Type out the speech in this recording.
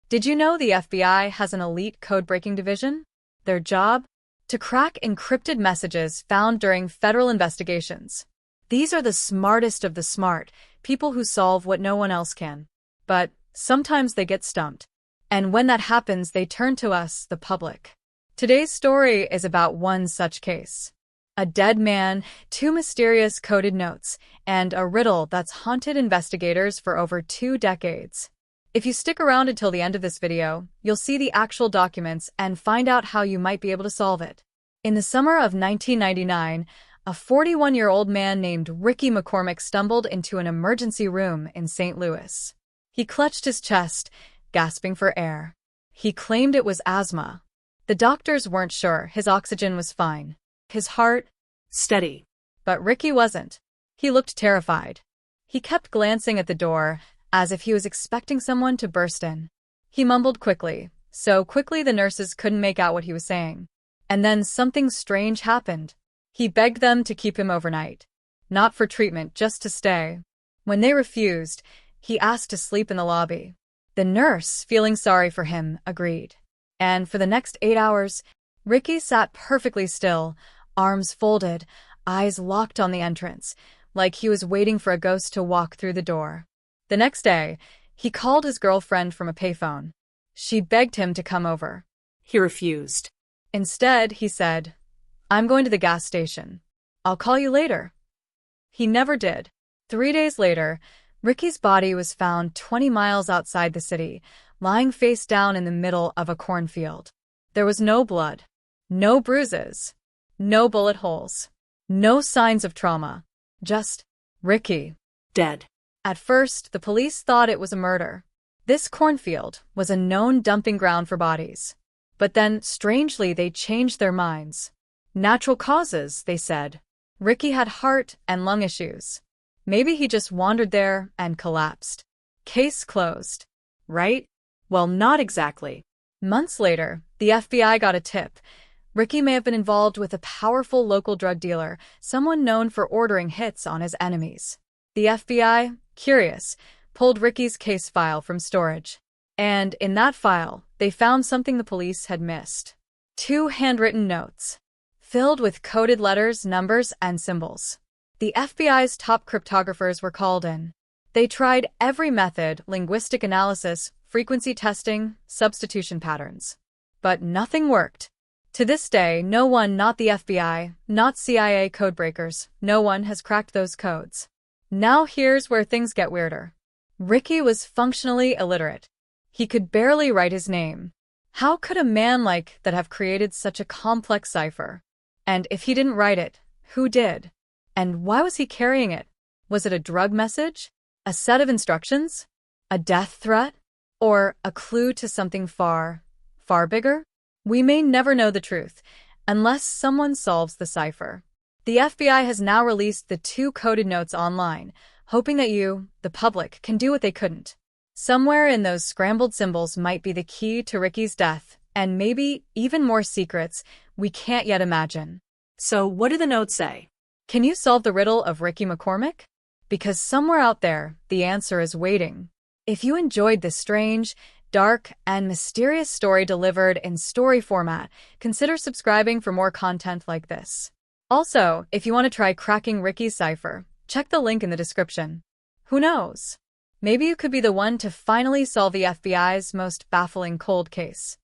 Did you know the FBI has an elite code-breaking division? Their job? To crack encrypted messages found during federal investigations. These are the smartest of the smart, people who solve what no one else can. But sometimes they get stumped. And when that happens, they turn to us, the public. Today's story is about one such case. A dead man, two mysterious coded notes, and a riddle that's haunted investigators for over 2 decades. If you stick around until the end of this video, you'll see the actual documents and find out how you might be able to solve it. In the summer of 1999, a 41-year-old man named Ricky McCormick stumbled into an emergency room in St. Louis. He clutched his chest, gasping for air. He claimed it was asthma. The doctors weren't sure his oxygen was fine. His heart steady. But Ricky wasn't. He looked terrified. He kept glancing at the door, as if he was expecting someone to burst in. He mumbled quickly, so quickly the nurses couldn't make out what he was saying. And then something strange happened. He begged them to keep him overnight. Not for treatment, just to stay. When they refused, he asked to sleep in the lobby. The nurse, feeling sorry for him, agreed. And for the next 8 hours, Ricky sat perfectly still, arms folded, eyes locked on the entrance, like he was waiting for a ghost to walk through the door. The next day, he called his girlfriend from a payphone. She begged him to come over. He refused. Instead, he said, "I'm going to the gas station. I'll call you later." He never did. 3 days later, Ricky's body was found 20 miles outside the city, lying face down in the middle of a cornfield. There was no blood, no bruises, no bullet holes, no signs of trauma. Just Ricky. Dead. At first, the police thought it was a murder. This cornfield was a known dumping ground for bodies. But then, strangely, they changed their minds. Natural causes, they said. Ricky had heart and lung issues. Maybe he just wandered there and collapsed. Case closed. Right? Well, not exactly. Months later, the FBI got a tip. Ricky may have been involved with a powerful local drug dealer, someone known for ordering hits on his enemies. The FBI, curious, pulled Ricky's case file from storage. And in that file, they found something the police had missed. 2 handwritten notes, filled with coded letters, numbers, and symbols. The FBI's top cryptographers were called in. They tried every method: linguistic analysis, frequency testing, substitution patterns. But nothing worked. To this day, no one, not the FBI, not CIA codebreakers, no one has cracked those codes. Now here's where things get weirder. Ricky was functionally illiterate. He could barely write his name. How could a man like that have created such a complex cipher? And if he didn't write it, who did? And why was he carrying it? Was it a drug message? A set of instructions? A death threat? Or a clue to something far, far bigger? We may never know the truth, unless someone solves the cipher. The FBI has now released the 2 coded notes online, hoping that you, the public, can do what they couldn't. Somewhere in those scrambled symbols might be the key to Ricky's death, and maybe even more secrets we can't yet imagine. So what do the notes say? Can you solve the riddle of Ricky McCormick? Because somewhere out there, the answer is waiting. If you enjoyed this strange, dark, and mysterious story delivered in story format, consider subscribing for more content like this. Also, if you want to try cracking Ricky's cipher, check the link in the description. Who knows? Maybe you could be the one to finally solve the FBI's most baffling cold case.